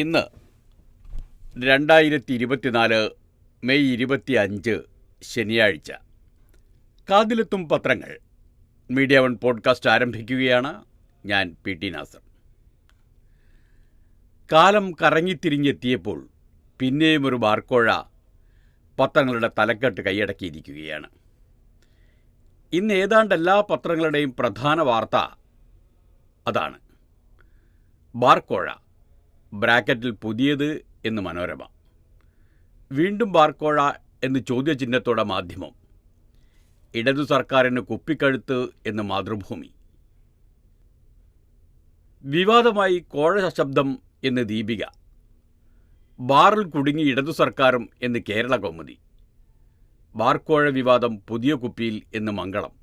ഇന്ന് 2024 മെയ് 25 ശനിയാഴ്ച. കാതിലെത്തും പത്രങ്ങൾ മീഡിയ വൺ പോഡ്കാസ്റ്റ് ആരംഭിക്കുകയാണ്. ഞാൻ പി.ടി. നാസർ. കാലം കറങ്ങിത്തിരിഞ്ഞെത്തിയപ്പോൾ പിന്നെയും ഒരു ബാർക്കോഴ പത്രങ്ങളുടെ തലക്കെട്ട് കൈയടക്കിയിരിക്കുകയാണ്. ഇന്ന് ഏതാണ്ട് എല്ലാ പത്രങ്ങളുടെയും പ്രധാന വാർത്ത അതാണ്. ബാർക്കോഴ ബ്രാക്കറ്റിൽ പുതിയത് എന്ന് മനോരമ. വീണ്ടും ബാർക്കോഴ എന്ന് ചോദ്യചിഹ്നത്തോടെ മാധ്യമം. ഇടതു സർക്കാരിന് കുപ്പിക്കഴുത്ത് എന്ന് മാതൃഭൂമി. വിവാദമായി കോഴ ശബ്ദം എന്ന് ദീപിക. ബാറിൽ കുടുങ്ങി ഇടതു സർക്കാരും എന്ന് കേരള കൗമുദി. ബാർക്കോഴ വിവാദം പുതിയ കുപ്പിയിൽ എന്ന് മംഗളം.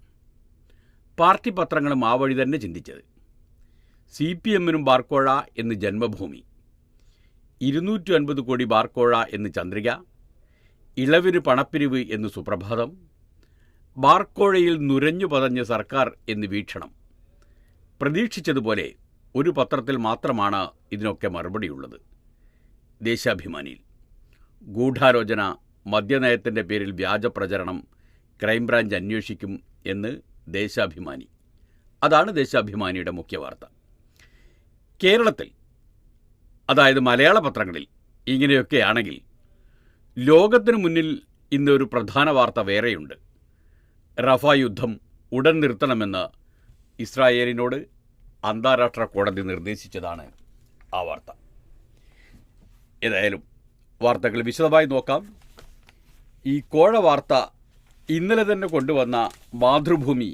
പാർട്ടി പത്രങ്ങളും ആ വഴി തന്നെ ചിന്തിച്ചത്. CPM-നും ബാർക്കോഴ എന്ന് ജന്മഭൂമി. 250 കോടി ബാർക്കോഴ എന്ന് ചന്ദ്രിക. ഇളവിന് പണപ്പിരിവ് എന്ന് സുപ്രഭാതം. ബാർക്കോഴയിൽ നുരഞ്ഞു പതഞ്ഞ് സർക്കാർ എന്ന് വീക്ഷണം. പ്രതീക്ഷിച്ചതുപോലെ ഒരു പത്രത്തിൽ മാത്രമാണ് ഇതിനൊക്കെ മറുപടിയുള്ളത്. ദേശാഭിമാനിയിൽ ഗൂഢാലോചന, മദ്യനയത്തിൻ്റെ പേരിൽ വ്യാജ പ്രചരണം, ക്രൈംബ്രാഞ്ച് അന്വേഷിക്കും എന്ന് ദേശാഭിമാനി. അതാണ് ദേശാഭിമാനിയുടെ മുഖ്യ വാർത്ത. കേരളത്തിൽ, അതായത് മലയാള പത്രങ്ങളിൽ ഇങ്ങനെയൊക്കെയാണെങ്കിൽ ലോകത്തിനു മുന്നിൽ ഇന്നൊരു പ്രധാന വാർത്ത വേറെയുണ്ട്. റഫ യുദ്ധം ഉടൻ നിർത്തണമെന്ന് ഇസ്രായേലിനോട് അന്താരാഷ്ട്ര കോടതി നിർദ്ദേശിച്ചതാണ് ആ വാർത്ത. ഏതായാലും വാർത്തകൾ വിശദമായി നോക്കാം. ഈ കോഴ വാർത്ത ഇന്നലെ തന്നെ കൊണ്ടുവന്ന മാതൃഭൂമി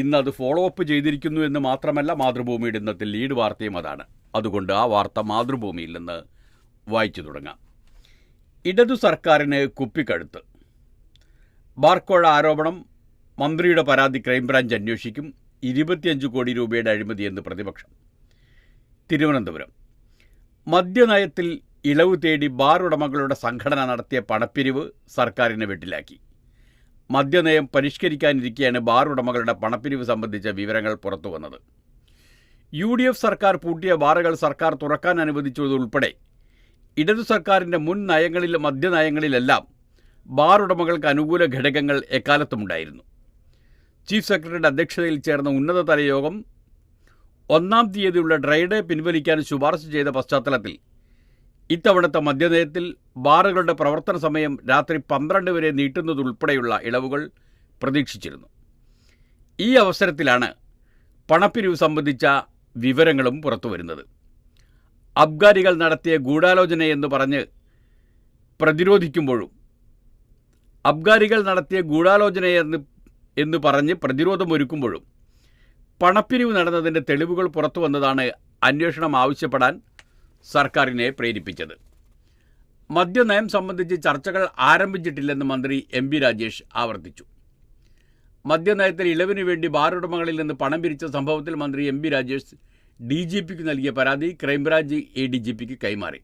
ഇന്നത് ഫോളോ അപ്പ് ചെയ്തിരിക്കുന്നു എന്ന് മാത്രമല്ല, മാതൃഭൂമിയുടെ ഇന്നത്തെ ലീഡ് വാർത്തയും അതാണ്. അതുകൊണ്ട് ആ വാർത്ത മാതൃഭൂമിയിൽ നിന്ന് വായിച്ചു തുടങ്ങാം. ഇടതു സർക്കാരിന് കുപ്പിക്കഴുത്ത്. ബാർക്കോഴ ആരോപണം, മന്ത്രിയുടെ പരാതി ക്രൈംബ്രാഞ്ച് അന്വേഷിക്കും. 25 കോടി രൂപയുടെ അഴിമതിയെന്ന് പ്രതിപക്ഷം. തിരുവനന്തപുരം മദ്യനയത്തിൽ ഇളവ് തേടി ബാർ ഉടമകളുടെ സംഘടന നടത്തിയ പണപ്പിരിവ് സർക്കാരിനെ വെട്ടിലാക്കി. മദ്യനയം പരിഷ്കരിക്കാനിരിക്കെയാണ് ബാർ ഉടമകളുടെ പണപ്പിരിവ് സംബന്ധിച്ച വിവരങ്ങൾ പുറത്തു വന്നത്. UDF സർക്കാർ പൂട്ടിയ ബാറുകൾ സർക്കാർ തുറക്കാൻ അനുവദിച്ചതുൾപ്പെടെ ഇടതു സർക്കാരിൻ്റെ മുൻ നയങ്ങളിലും മദ്യനയങ്ങളിലെല്ലാം ബാർ ഉടമകൾക്ക് അനുകൂല ഘടകങ്ങൾ എക്കാലത്തുമുണ്ടായിരുന്നു. ചീഫ് സെക്രട്ടറിയുടെ അധ്യക്ഷതയിൽ ചേർന്ന ഉന്നതതല യോഗം 1-ാം തീയതിയുള്ള ഡ്രൈഡേ പിൻവലിക്കാൻ ശുപാർശ ചെയ്ത പശ്ചാത്തലത്തിൽ ഇത്തവണത്തെ മദ്യനയത്തിൽ ബാറുകളുടെ പ്രവർത്തന സമയം രാത്രി 12 വരെ നീട്ടുന്നതുൾപ്പെടെയുള്ള ഇളവുകൾ പ്രതീക്ഷിച്ചിരുന്നു. ഈ അവസരത്തിലാണ് പണപ്പിരിവ് സംബന്ധിച്ച വിവരങ്ങളും പുറത്തുവരുന്നത്. അബ്കാരികൾ നടത്തിയ ഗൂഢാലോചനയെന്ന് പറഞ്ഞ് പ്രതിരോധമൊരുക്കുമ്പോഴും പണപ്പിരിവ് നടന്നതിൻ്റെ തെളിവുകൾ പുറത്തു വന്നതാണ് അന്വേഷണം ആവശ്യപ്പെടാൻ സർക്കാരിനെ പ്രേരിപ്പിച്ചത്. മദ്യനയം സംബന്ധിച്ച് ചർച്ചകൾ ആരംഭിച്ചിട്ടില്ലെന്ന് മന്ത്രി MP രാജേഷ് ആവർത്തിച്ചു. മദ്യനയത്തിൽ ഇളവിന് വേണ്ടി ബാറുടമകളിൽ നിന്ന് പണം പിരിച്ച സംഭവത്തിൽ മന്ത്രി MP രാജേഷ് DGPക്ക് നൽകിയ പരാതി ക്രൈംബ്രാഞ്ച് ADGPക്ക് കൈമാറി.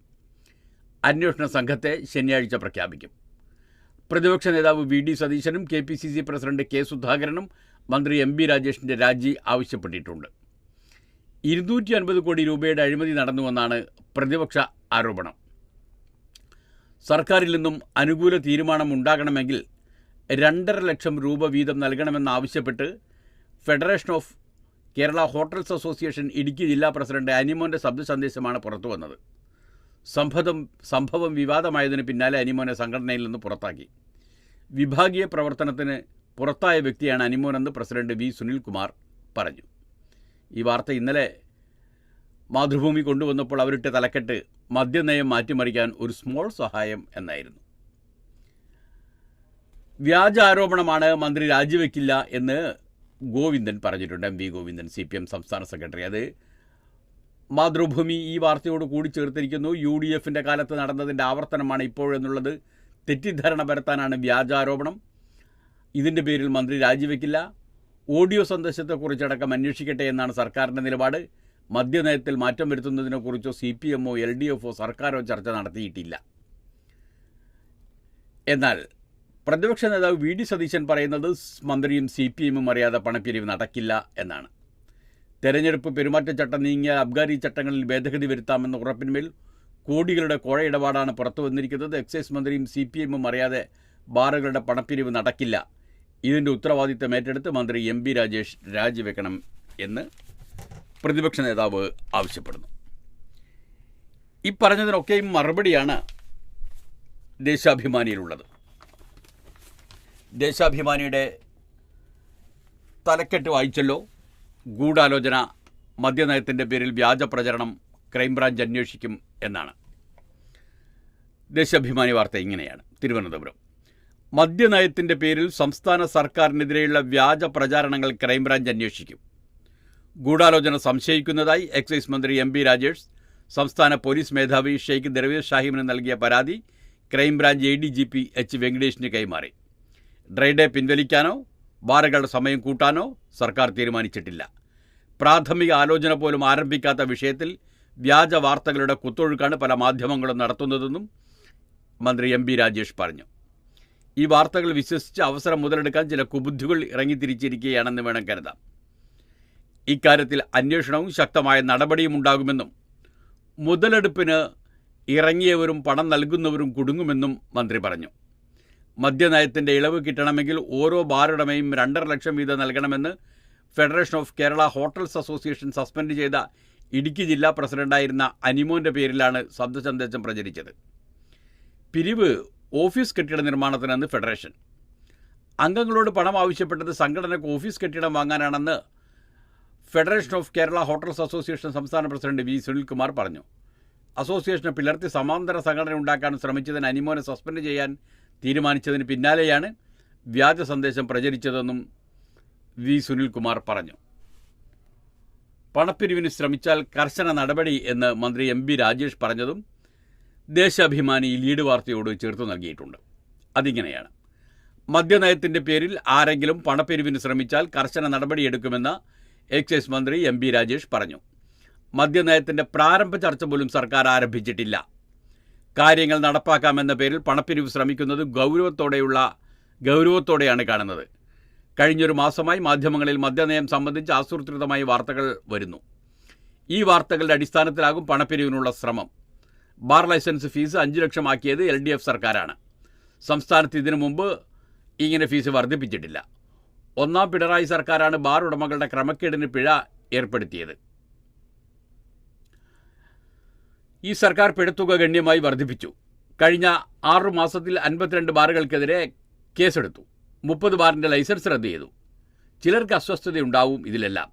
അന്വേഷണ സംഘത്തെ ശനിയാഴ്ച പ്രഖ്യാപിക്കും. പ്രതിപക്ഷ നേതാവ് VD സതീശനും KPCC പ്രസിഡന്റ് K സുധാകരനും മന്ത്രി MP രാജേഷിൻ്റെ രാജി ആവശ്യപ്പെട്ടിട്ടുണ്ട്. 250 കോടി രൂപയുടെ അഴിമതി നടന്നുവെന്നാണ് പ്രതിപക്ഷ ആരോപണം. സർക്കാരിൽ നിന്നും അനുകൂല തീരുമാനമുണ്ടാകണമെങ്കിൽ 2.5 ലക്ഷം രൂപ വീതം നൽകണമെന്നാവശ്യപ്പെട്ട് federation of Kerala hotels association Idukki ജില്ലാ പ്രസിഡന്റ് അനിമോൻ്റെ ശബ്ദ സന്ദേശമാണ് പുറത്തുവന്നത്. സംഭവം വിവാദമായതിന് പിന്നാലെ അനിമോനെ സംഘടനയിൽ നിന്ന് പുറത്താക്കി. വിഭാഗീയ പ്രവർത്തനത്തിന് പുറത്തായ വ്യക്തിയാണ് അനിമോനെന്ന് പ്രസിഡന്റ് V സുനിൽകുമാർ പറഞ്ഞു. ഈ വാർത്ത ഇന്നലെ മാതൃഭൂമി കൊണ്ടുവന്നപ്പോൾ അവരിട്ട തലക്കെട്ട് മദ്യനയം മാറ്റിമറിക്കാൻ ഒരു സ്മോൾ സഹായം എന്നായിരുന്നു. വ്യാജ ആരോപണമാണ്, മന്ത്രി രാജിവെക്കില്ല എന്ന് ഗോവിന്ദൻ പറഞ്ഞിട്ടുണ്ട്. MP ഗോവിന്ദൻ, CPM സംസ്ഥാന സെക്രട്ടറി. അത് മാതൃഭൂമി ഈ വാർത്തയോട് കൂടി ചേർത്തിരിക്കുന്നു. UDFൻ്റെ കാലത്ത് നടന്നതിൻ്റെ ആവർത്തനമാണ് ഇപ്പോഴെന്നുള്ളത് തെറ്റിദ്ധാരണ പരത്താനാണ് വ്യാജാരോപണം. ഇതിൻ്റെ പേരിൽ മന്ത്രി രാജിവെക്കില്ല. ഓഡിയോ സന്ദേശത്തെക്കുറിച്ചടക്കം അന്വേഷിക്കട്ടെ എന്നാണ് സർക്കാരിൻ്റെ നിലപാട്. മദ്യനയത്തിൽ മാറ്റം വരുത്തുന്നതിനെക്കുറിച്ചോ CPM-ഓ LDF-ഓ സർക്കാരോ ചർച്ച നടത്തിയിട്ടില്ല. എന്നാൽ പ്രതിപക്ഷ നേതാവ് VD സതീശൻ പറയുന്നത് മന്ത്രിയും CPM-ഉം അറിയാതെ പണപ്പിരിവ് നടക്കില്ല എന്നാണ്. തെരഞ്ഞെടുപ്പ് പെരുമാറ്റച്ചട്ടം നീങ്ങിയാൽ അബ്കാരി ചട്ടങ്ങളിൽ ഭേദഗതി വരുത്താമെന്ന ഉറപ്പിന്മേൽ കോടികളുടെ കോഴ ഇടപാടാണ് പുറത്തു വന്നിരിക്കുന്നത്. എക്സൈസ് മന്ത്രിയും CPM അറിയാതെ ബാറുകളുടെ പണപ്പിരിവ് നടക്കില്ല. ഇതിൻ്റെ ഉത്തരവാദിത്തം ഏറ്റെടുത്ത് മന്ത്രി MP രാജേഷ് രാജിവെക്കണം എന്ന് പ്രതിപക്ഷ നേതാവ് ആവശ്യപ്പെടുന്നു. ഈ പറഞ്ഞതിനൊക്കെയും മറുപടിയാണ് ദേശാഭിമാനിയിലുള്ളത്. ദേശാഭിമാനിയുടെ തലക്കെട്ട് വായിച്ചല്ലോ. ഗൂഢാലോചന, മദ്യനയത്തിൻ്റെ പേരിൽ വ്യാജ പ്രചരണം, ക്രൈംബ്രാഞ്ച് അന്വേഷിക്കും എന്നാണ്. ദേശാഭിമാനി വാർത്ത ഇങ്ങനെയാണ്. തിരുവനന്തപുരം: മദ്യനയത്തിൻ്റെ പേരിൽ സംസ്ഥാന സർക്കാരിനെതിരെയുള്ള വ്യാജ പ്രചാരണങ്ങൾ ക്രൈംബ്രാഞ്ച് അന്വേഷിക്കും. ഗൂഢാലോചന സംശയിക്കുന്നതായി എക്സൈസ് മന്ത്രി MP രാജേഷ് സംസ്ഥാന പോലീസ് മേധാവി ഷെയ്ഖ് ദർവേഷ് ഷാഹിമിന് നൽകിയ പരാതി ക്രൈംബ്രാഞ്ച് ADGP H വെങ്കടേഷിന് കൈമാറി. ഡ്രൈ ഡേ പിൻവലിക്കാനോ ബാറുകളുടെ സമയം കൂട്ടാനോ സർക്കാർ തീരുമാനിച്ചിട്ടില്ല. പ്രാഥമിക ആലോചന പോലും ആരംഭിക്കാത്ത വിഷയത്തിൽ വ്യാജ വാർത്തകളുടെ കുത്തൊഴുക്കാണ് പല മാധ്യമങ്ങളും നടത്തുന്നതെന്നും മന്ത്രി MP രാജേഷ് പറഞ്ഞു. ഈ വാർത്തകൾ വിശ്വസിച്ച് അവസരം മുതലെടുക്കാൻ ചില കുബുദ്ധികൾ ഇറങ്ങിത്തിരിച്ചിരിക്കുകയാണെന്ന് വേണം കരുതാം. ഇക്കാര്യത്തിൽ അന്വേഷണവും ശക്തമായ നടപടിയും ഉണ്ടാകുമെന്നും മുതലെടുപ്പിന് ഇറങ്ങിയവരും പണം നൽകുന്നവരും കുടുങ്ങുമെന്നും മന്ത്രി പറഞ്ഞു. മദ്യനയത്തിൻ്റെ ഇളവ് കിട്ടണമെങ്കിൽ ഓരോ ബാറുടമയും 2.5 ലക്ഷം വീതം നൽകണമെന്ന് federation of Kerala hotels association suspend ചെയ്ത ഇടുക്കി ജില്ലാ പ്രസിഡന്റായിരുന്ന അനിമോൻ്റെ പേരിലാണ് ശബ്ദസന്ദേശം പ്രചരിച്ചത്. പിരിവ് ഓഫീസ് കെട്ടിട നിർമ്മാണത്തിനെന്ന് ഫെഡറേഷൻ. അംഗങ്ങളോട് പണം ആവശ്യപ്പെട്ടത് സംഘടനയ്ക്ക് ഓഫീസ് കെട്ടിടം വാങ്ങാനാണെന്ന് federation of Kerala hotels association സംസ്ഥാന പ്രസിഡന്റ് V സുനിൽകുമാർ പറഞ്ഞു. അസോസിയേഷനെ പിളർത്തി സമാന്തര സംഘടന ഉണ്ടാക്കാൻ ശ്രമിച്ചതിന് അനിമോനെ സസ്പെൻഡ് ചെയ്യാൻ തീരുമാനിച്ചതിന് പിന്നാലെയാണ് വ്യാജ സന്ദേശം പ്രചരിച്ചതെന്നും V സുനിൽകുമാർ പറഞ്ഞു. പണപ്പിരിവിന് ശ്രമിച്ചാൽ കർശന നടപടി എന്ന് മന്ത്രി MP രാജേഷ് പറഞ്ഞതും ദേശാഭിമാനി ലീഡ് വാർത്തയോട് ചേർത്ത് നൽകിയിട്ടുണ്ട്. അതിങ്ങനെയാണ്: മദ്യനയത്തിൻ്റെ പേരിൽ ആരെങ്കിലും പണപ്പിരിവിന് ശ്രമിച്ചാൽ കർശന നടപടിയെടുക്കുമെന്ന് എക്സൈസ് മന്ത്രി MP രാജേഷ് പറഞ്ഞു. മദ്യനയത്തിൻ്റെ പ്രാരംഭ ചർച്ച പോലും സർക്കാർ ആരംഭിച്ചിട്ടില്ല. കാര്യങ്ങൾ നടപ്പാക്കാമെന്ന പേരിൽ പണപ്പിരിവ് ശ്രമിക്കുന്നത് ഗൗരവത്തോടെയാണ് കാണുന്നത്. കഴിഞ്ഞൊരു മാസമായി മാധ്യമങ്ങളിൽ മദ്യനയം സംബന്ധിച്ച് ആസൂത്രിതമായി വാർത്തകൾ വരുന്നു. ഈ വാർത്തകളുടെ അടിസ്ഥാനത്തിലാകും പണപ്പിരിവിനുള്ള ശ്രമം. ബാർ ലൈസൻസ് ഫീസ് 5 ലക്ഷം ആക്കിയത് LDF സർക്കാരാണ്. സംസ്ഥാനത്ത് ഇതിനു മുമ്പ് ഇങ്ങനെ ഫീസ് വർദ്ധിപ്പിച്ചിട്ടില്ല. ഒന്നാം പിണറായി സർക്കാരാണ് ബാർ ഉടമകളുടെ ക്രമക്കേടിന് പിഴ ഏർപ്പെടുത്തിയത്. ഈ സർക്കാർ പിഴത്തുക ഗണ്യമായി വർദ്ധിപ്പിച്ചു. കഴിഞ്ഞ 6 മാസത്തിൽ 52 ബാറുകൾക്കെതിരെ കേസെടുത്തു. 30 ബാറിൻ്റെ ലൈസൻസ് റദ്ദ് ചെയ്തു. ചിലർക്ക് അസ്വസ്ഥതയുണ്ടാവും ഇതിലെല്ലാം.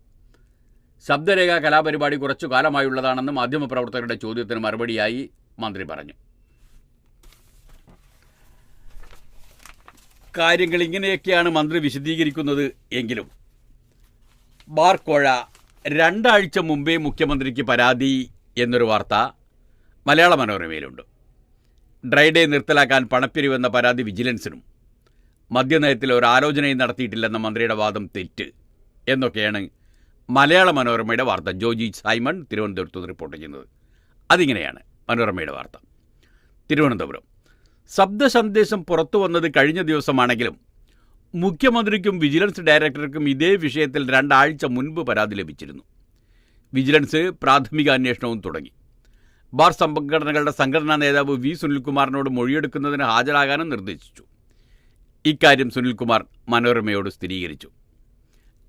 ശബ്ദരേഖ കലാപരിപാടി കുറച്ചു കാലമായുള്ളതാണെന്ന് മാധ്യമപ്രവർത്തകരുടെ ചോദ്യത്തിന് മറുപടിയായി മന്ത്രി പറഞ്ഞു. കാര്യങ്ങൾ ഇങ്ങനെയൊക്കെയാണ് മന്ത്രി വിശദീകരിക്കുന്നത് എങ്കിലും ബാർ കോഴ 2 ആഴ്ച മുമ്പേ മുഖ്യമന്ത്രിക്ക് പരാതി എന്നൊരു വാർത്ത മലയാള മനോരമയിലുണ്ട്. ഡ്രൈ ഡേ നിർത്തലാക്കാൻ പണപ്പിരിവെന്ന പരാതി വിജിലൻസിനും മദ്യനയത്തിൽ ഒരു ആലോചനയും നടത്തിയിട്ടില്ലെന്ന മന്ത്രിയുടെ വാദം തെറ്റ് എന്നൊക്കെയാണ് മലയാള മനോരമയുടെ വാർത്ത. ജോജി സൈമൺ തിരുവനന്തപുരത്ത് റിപ്പോർട്ട് ചെയ്യുന്നത്. അതിങ്ങനെയാണ് മനോരമയുടെ വാർത്ത. തിരുവനന്തപുരം: ശബ്ദ സന്ദേശം പുറത്തു വന്നത് കഴിഞ്ഞ ദിവസമാണെങ്കിലും മുഖ്യമന്ത്രിക്കും വിജിലൻസ് ഡയറക്ടർക്കും ഇതേ വിഷയത്തിൽ 2 ആഴ്ച മുൻപ് പരാതി ലഭിച്ചിരുന്നു. വിജിലൻസ് പ്രാഥമിക അന്വേഷണവും തുടങ്ങി. ബാർ സംഘടനകളുടെ സംഘടനാ നേതാവ് V സുനിൽകുമാറിനോട് മൊഴിയെടുക്കുന്നതിന് ഹാജരാകാനും നിർദ്ദേശിച്ചു. ഇക്കാര്യം സുനിൽകുമാർ മനോരമയോട് സ്ഥിരീകരിച്ചു.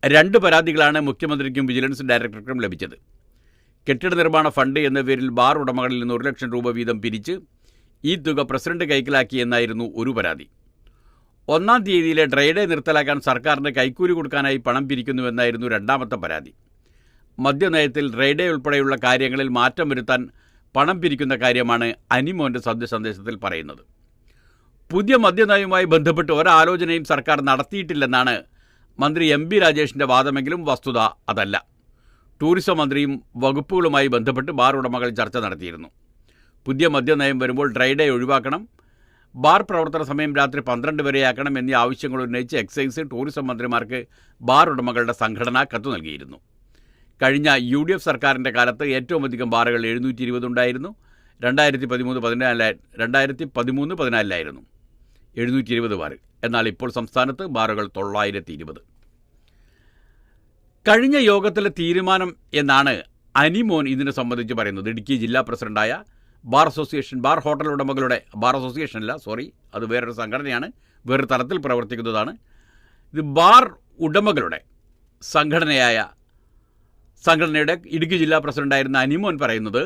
2 പരാതികളാണ് മുഖ്യമന്ത്രിക്കും വിജിലൻസ് ഡയറക്ടർക്കും ലഭിച്ചത്. കെട്ടിട നിർമ്മാണ ഫണ്ട് എന്ന പേരിൽ ബാർ ഉടമകളിൽ നിന്ന് 1 ലക്ഷം രൂപ വീതം പിരിച്ച് ഈ തുക പ്രസിഡന്റ് കൈക്കലാക്കിയെന്നായിരുന്നു ഒരു പരാതി. 1-ാം തീയതിയിലെ ഡ്രൈ ഡേ നിർത്തലാക്കാൻ സർക്കാരിന് കൈക്കൂലി കൊടുക്കാനായി പണം പിരിക്കുന്നുവെന്നായിരുന്നു 2ാമത്തെ പരാതി. മദ്യനയത്തിൽ ഡ്രൈ ഡേ ഉൾപ്പെടെയുള്ള കാര്യങ്ങളിൽ മാറ്റം വരുത്താൻ പണം പിരിക്കുന്ന കാര്യമാണ് അനിമോൻ്റെ സന്ദേശത്തിൽ പറയുന്നത്. പുതിയ മദ്യനയവുമായി ബന്ധപ്പെട്ട് ഒരാലോചനയും സർക്കാർ നടത്തിയിട്ടില്ലെന്നാണ് മന്ത്രി MP രാജേഷിൻ്റെ വാദമെങ്കിലും വസ്തുത അതല്ല. ടൂറിസം മന്ത്രിയും വകുപ്പുകളുമായി ബന്ധപ്പെട്ട് ബാർ ഉടമകൾ ചർച്ച നടത്തിയിരുന്നു. പുതിയ മദ്യനയം വരുമ്പോൾ ഡ്രൈ ഡേ ഒഴിവാക്കണം, ബാർ പ്രവർത്തന സമയം രാത്രി 12 വരെയാക്കണം എന്നീ ആവശ്യങ്ങൾ ഉന്നയിച്ച് എക്സൈസ്, ടൂറിസം മന്ത്രിമാർക്ക് ബാർ ഉടമകളുടെ സംഘടന കത്ത് നൽകിയിരുന്നു. കഴിഞ്ഞ UDF സർക്കാരിൻ്റെ കാലത്ത് ഏറ്റവും അധികം ബാറുകൾ 720 ഉണ്ടായിരുന്നു. 2013-14 720 ബാർ. എന്നാൽ ഇപ്പോൾ സംസ്ഥാനത്ത് ബാറുകൾ 920. കഴിഞ്ഞ യോഗത്തിലെ തീരുമാനം എന്നാണ് അനിമോൻ ഇതിനെ സംബന്ധിച്ച് പറയുന്നത്. ഇടുക്കി ജില്ലാ പ്രസിഡന്റായ ബാർ അസോസിയേഷൻ, ബാർ ഹോട്ടൽ ഉടമകളുടെ ബാർ അസോസിയേഷൻ അല്ല, സോറി, അത് വേറൊരു സംഘടനയാണ്, വേറൊരു തലത്തിൽ പ്രവർത്തിക്കുന്നതാണ്. ഇത് ബാർ ഉടമകളുടെ സംഘടനയുടെ ഇടുക്കി ജില്ലാ പ്രസിഡന്റായിരുന്ന അനിമോൻ പറയുന്നത്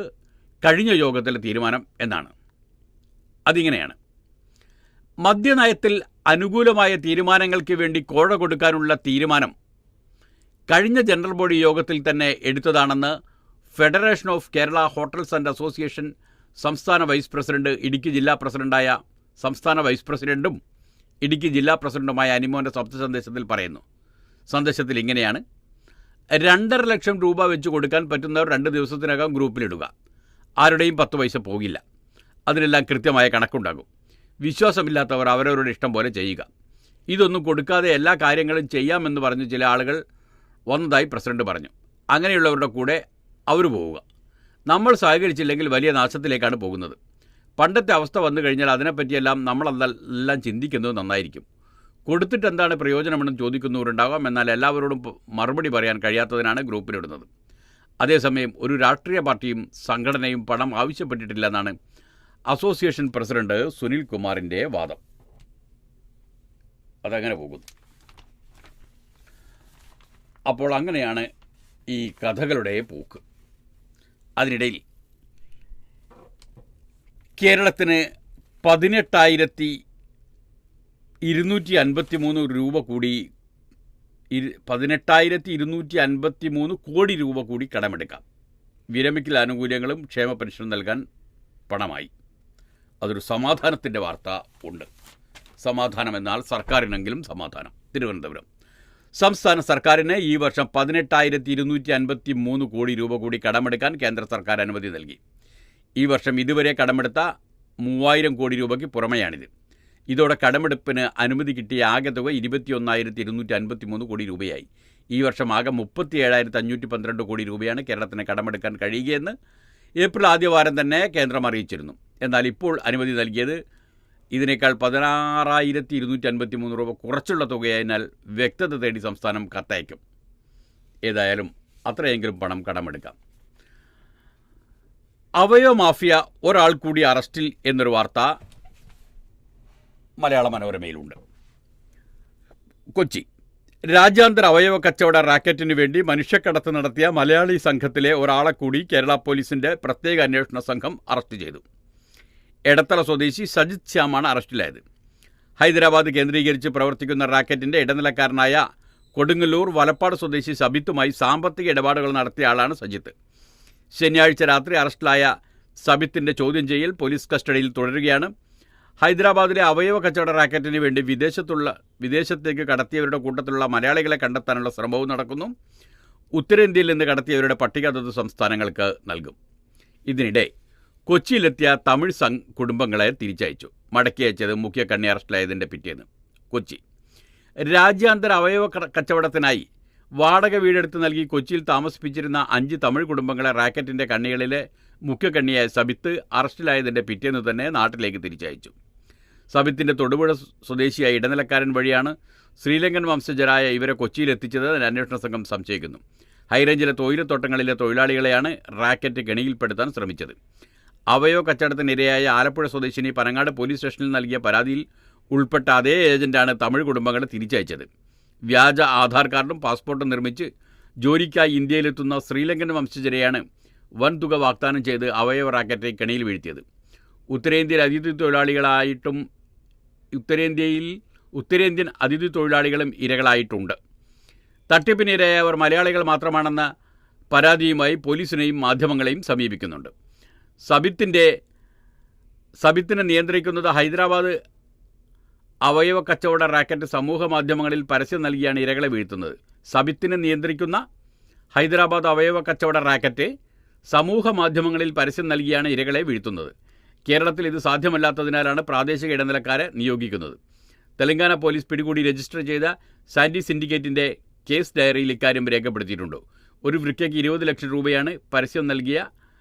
കഴിഞ്ഞ യോഗത്തിലെ തീരുമാനം എന്നാണ്. അതിങ്ങനെയാണ്: മദ്യനയത്തിൽ അനുകൂലമായ തീരുമാനങ്ങൾക്ക് വേണ്ടി കോഴ കൊടുക്കാനുള്ള തീരുമാനം കഴിഞ്ഞ ജനറൽ ബോഡി യോഗത്തിൽ തന്നെ എടുത്തതാണെന്ന് federation of Kerala hotels and association സംസ്ഥാന വൈസ് പ്രസിഡന്റ്, ഇടുക്കി ജില്ലാ പ്രസിഡന്റായ സംസ്ഥാന വൈസ് പ്രസിഡന്റും ഇടുക്കി ജില്ലാ പ്രസിഡന്റുമായ അനിമോൻ്റെ ശബ്ദ സന്ദേശത്തിൽ പറയുന്നു. സന്ദേശത്തിൽ ഇങ്ങനെയാണ്: 2.5 ലക്ഷം രൂപ വെച്ച് കൊടുക്കാൻ പറ്റുന്നവർ 2 ദിവസത്തിനകം ഗ്രൂപ്പിലിടുക. ആരുടെയും 10 പൈസ പോകില്ല. അതിനെല്ലാം കൃത്യമായ കണക്കുണ്ടാകും. വിശ്വാസമില്ലാത്തവർ അവരവരുടെ ഇഷ്ടം പോലെ ചെയ്യുക. ഇതൊന്നും കൊടുക്കാതെ എല്ലാ കാര്യങ്ങളും ചെയ്യാമെന്ന് പറഞ്ഞ് ചില ആളുകൾ വന്നതായി പ്രസിഡന്റ് പറഞ്ഞു. അങ്ങനെയുള്ളവരുടെ കൂടെ അവർ പോവുക. നമ്മൾ സഹകരിച്ചില്ലെങ്കിൽ വലിയ നാശത്തിലേക്കാണ് പോകുന്നത്. പണ്ടത്തെ അവസ്ഥ വന്നു കഴിഞ്ഞാൽ അതിനെപ്പറ്റിയെല്ലാം നമ്മളെല്ലാം ചിന്തിക്കുന്നത് നന്നായിരിക്കും. കൊടുത്തിട്ട് എന്താണ് പ്രയോജനമെന്ന് ചോദിക്കുന്നവരുണ്ടാകാം. എന്നാൽ എല്ലാവരോടും മറുപടി പറയാൻ കഴിയാത്തതിനാണ് ഗ്രൂപ്പിലിടുന്നത്. അതേസമയം ഒരു രാഷ്ട്രീയ പാർട്ടിയും സംഘടനയും പണം ആവശ്യപ്പെട്ടിട്ടില്ലെന്നാണ് അസോസിയേഷൻ പ്രസിഡന്റ് സുനിൽ കുമാറിൻ്റെ വാദം. അതങ്ങനെ പോകുന്നു. അപ്പോൾ അങ്ങനെയാണ് ഈ കഥകളുടെ പോക്ക്. അതിനിടയിൽ കേരളത്തിന് 18,253 രൂപ കൂടി 18,253 കോടി രൂപ കൂടി കടമെടുക്കാം. വിരമിക്കൽ ആനുകൂല്യങ്ങളും ക്ഷേമ പെൻഷനും നൽകാൻ പണമായി. അതൊരു സമാധാനത്തിൻ്റെ വാർത്ത ഉണ്ട്. സമാധാനം എന്നാൽ സർക്കാരിനെങ്കിലും സമാധാനം. തിരുവനന്തപുരം സംസ്ഥാന സർക്കാരിന് ഈ വർഷം 18,253 കോടി രൂപ കൂടി കടമെടുക്കാൻ കേന്ദ്ര സർക്കാർ അനുമതി നൽകി. ഈ വർഷം ഇതുവരെ കടമെടുത്ത 3,000 കോടി രൂപയ്ക്ക് പുറമെയാണിത്. ഇതോടെ കടമെടുപ്പിന് അനുമതി കിട്ടിയ ആകെ തുക 21,253 കോടി രൂപയായി. ഈ വർഷം ആകെ 37,512 കോടി രൂപയാണ് കേരളത്തിന് കടമെടുക്കാൻ കഴിയുകയെന്ന് ഏപ്രിൽ ആദ്യവാരം തന്നെ കേന്ദ്രം അറിയിച്ചിരുന്നു. എന്നാൽ ഇപ്പോൾ അനുമതി നൽകിയത് ഇതിനേക്കാൾ 16,253 രൂപ കുറച്ചുള്ള തുകയായതിനാൽ വ്യക്തത തേടി സംസ്ഥാനം കത്തയക്കും. ഏതായാലും അത്രയെങ്കിലും പണം കടമെടുക്കാം. അവയവ മാഫിയ ഒരാൾ കൂടി അറസ്റ്റിൽ എന്നൊരു വാർത്ത മലയാള മനോരമയിലുണ്ട്. കൊച്ചി രാജ്യാന്തര അവയവ കച്ചവട റാക്കറ്റിന് വേണ്ടി മനുഷ്യക്കടത്ത് നടത്തിയ മലയാളി സംഘത്തിലെ ഒരാളെ കൂടി കേരള പോലീസിൻ്റെ പ്രത്യേക അന്വേഷണ സംഘം അറസ്റ്റ് ചെയ്തു. എടത്തല സ്വദേശി സജിത് ശ്യാമാണ് അറസ്റ്റിലായത്. ഹൈദരാബാദ് കേന്ദ്രീകരിച്ച് പ്രവർത്തിക്കുന്ന റാക്കറ്റിൻ്റെ ഇടനിലക്കാരനായ കൊടുങ്ങല്ലൂർ വലപ്പാട് സ്വദേശി സബിത്തുമായി സാമ്പത്തിക ഇടപാടുകൾ നടത്തിയ ആളാണ് സജിത്ത്. ശനിയാഴ്ച രാത്രി അറസ്റ്റിലായ സബിത്തിൻ്റെ ചോദ്യം ചെയ്യൽ പോലീസ് കസ്റ്റഡിയിൽ തുടരുകയാണ്. ഹൈദരാബാദിലെ അവയവ കച്ചവട റാക്കറ്റിന് വേണ്ടി വിദേശത്തേക്ക് കടത്തിയവരുടെ കൂട്ടത്തിലുള്ള മലയാളികളെ കണ്ടെത്താനുള്ള ശ്രമവും നടക്കുന്നു. ഉത്തരേന്ത്യയിൽ നിന്ന് കടത്തിയവരുടെ പട്ടിക അതത് സംസ്ഥാനങ്ങൾക്ക് നൽകും. ഇതിനിടെ കൊച്ചിയിലെത്തിയ തമിഴ് കുടുംബങ്ങളെ തിരിച്ചയച്ചു. മടക്കി അയച്ചത് മുഖ്യ കണ്ണി അറസ്റ്റിലായതിൻ്റെ പിറ്റേന്ന്. കൊച്ചി രാജ്യാന്തര അവയവ കച്ചവടത്തിനായി വാടക വീടെടുത്ത് നൽകി കൊച്ചിയിൽ താമസിപ്പിച്ചിരുന്ന 5 തമിഴ് കുടുംബങ്ങളെ റാക്കറ്റിൻ്റെ കണ്ണികളിലെ മുഖ്യ കണ്ണിയായ സബിത്ത് അറസ്റ്റിലായതിൻ്റെ പിറ്റേന്ന് തന്നെ നാട്ടിലേക്ക് തിരിച്ചയച്ചു. സബിത്തിൻ്റെ തൊടുപുഴ സ്വദേശിയായ ഇടനിലക്കാരൻ വഴിയാണ് ശ്രീലങ്കൻ വംശജരായ ഇവരെ കൊച്ചിയിലെത്തിച്ചത് അന്വേഷണ സംഘം സംശയിക്കുന്നു. ഹൈറേഞ്ചിലെ തൊഴിലത്തോട്ടങ്ങളിലെ തൊഴിലാളികളെയാണ് റാക്കറ്റ് കെണിയിൽപ്പെടുത്താൻ ശ്രമിച്ചത്. അവയവ കച്ചവടത്തിനിരയായ ആലപ്പുഴ സ്വദേശിനി പനങ്ങാട് പോലീസ് സ്റ്റേഷനിൽ നൽകിയ പരാതിയിൽ ഉൾപ്പെട്ട അതേ ഏജന്റാണ് തമിഴ് കുടുംബങ്ങളെ തിരിച്ചയച്ചത്. വ്യാജ ആധാർ കാർഡും പാസ്പോർട്ടും നിർമ്മിച്ച് ജോലിക്കായി ഇന്ത്യയിലെത്തുന്ന ശ്രീലങ്കൻ വംശജരെയാണ് വൻതുക വാഗ്ദാനം ചെയ്ത് അവയവ റാക്കറ്റ് കെണിയിൽ വീഴ്ത്തിയത്. ഉത്തരേന്ത്യൻ അതിഥി തൊഴിലാളികളും ഇരകളായിട്ടുണ്ട്. തട്ടിപ്പിനിരയായവർ മലയാളികൾ മാത്രമാണെന്ന പരാതിയുമായി പോലീസിനെയും മാധ്യമങ്ങളെയും സമീപിക്കുന്നുണ്ട്. സബിത്തിനെ നിയന്ത്രിക്കുന്നത് ഹൈദരാബാദ് അവയവ കച്ചവട റാക്കറ്റ് സമൂഹ മാധ്യമങ്ങളിൽ പരസ്യം നൽകിയാണ് ഇരകളെ വീഴ്ത്തുന്നത്. സബിത്തിനെ നിയന്ത്രിക്കുന്ന ഹൈദരാബാദ് അവയവ കച്ചവട റാക്കറ്റ് സമൂഹ മാധ്യമങ്ങളിൽ പരസ്യം നൽകിയാണ് ഇരകളെ വീഴ്ത്തുന്നത്. കേരളത്തിൽ ഇത് സാധ്യമല്ലാത്തതിനാലാണ് പ്രാദേശിക ഇടനിലക്കാരെ നിയോഗിക്കുന്നത്. തെലങ്കാന പോലീസ് പിടികൂടി രജിസ്റ്റർ ചെയ്ത സാൻഡി സിൻഡിക്കേറ്റിൻ്റെ കേസ് ഡയറിയിൽ ഇക്കാര്യം രേഖപ്പെടുത്തിയിട്ടുണ്ട്. ഒരു വൃക്കയ്ക്ക് 20 ലക്ഷം രൂപയാണ് പരസ്യം നൽകിയ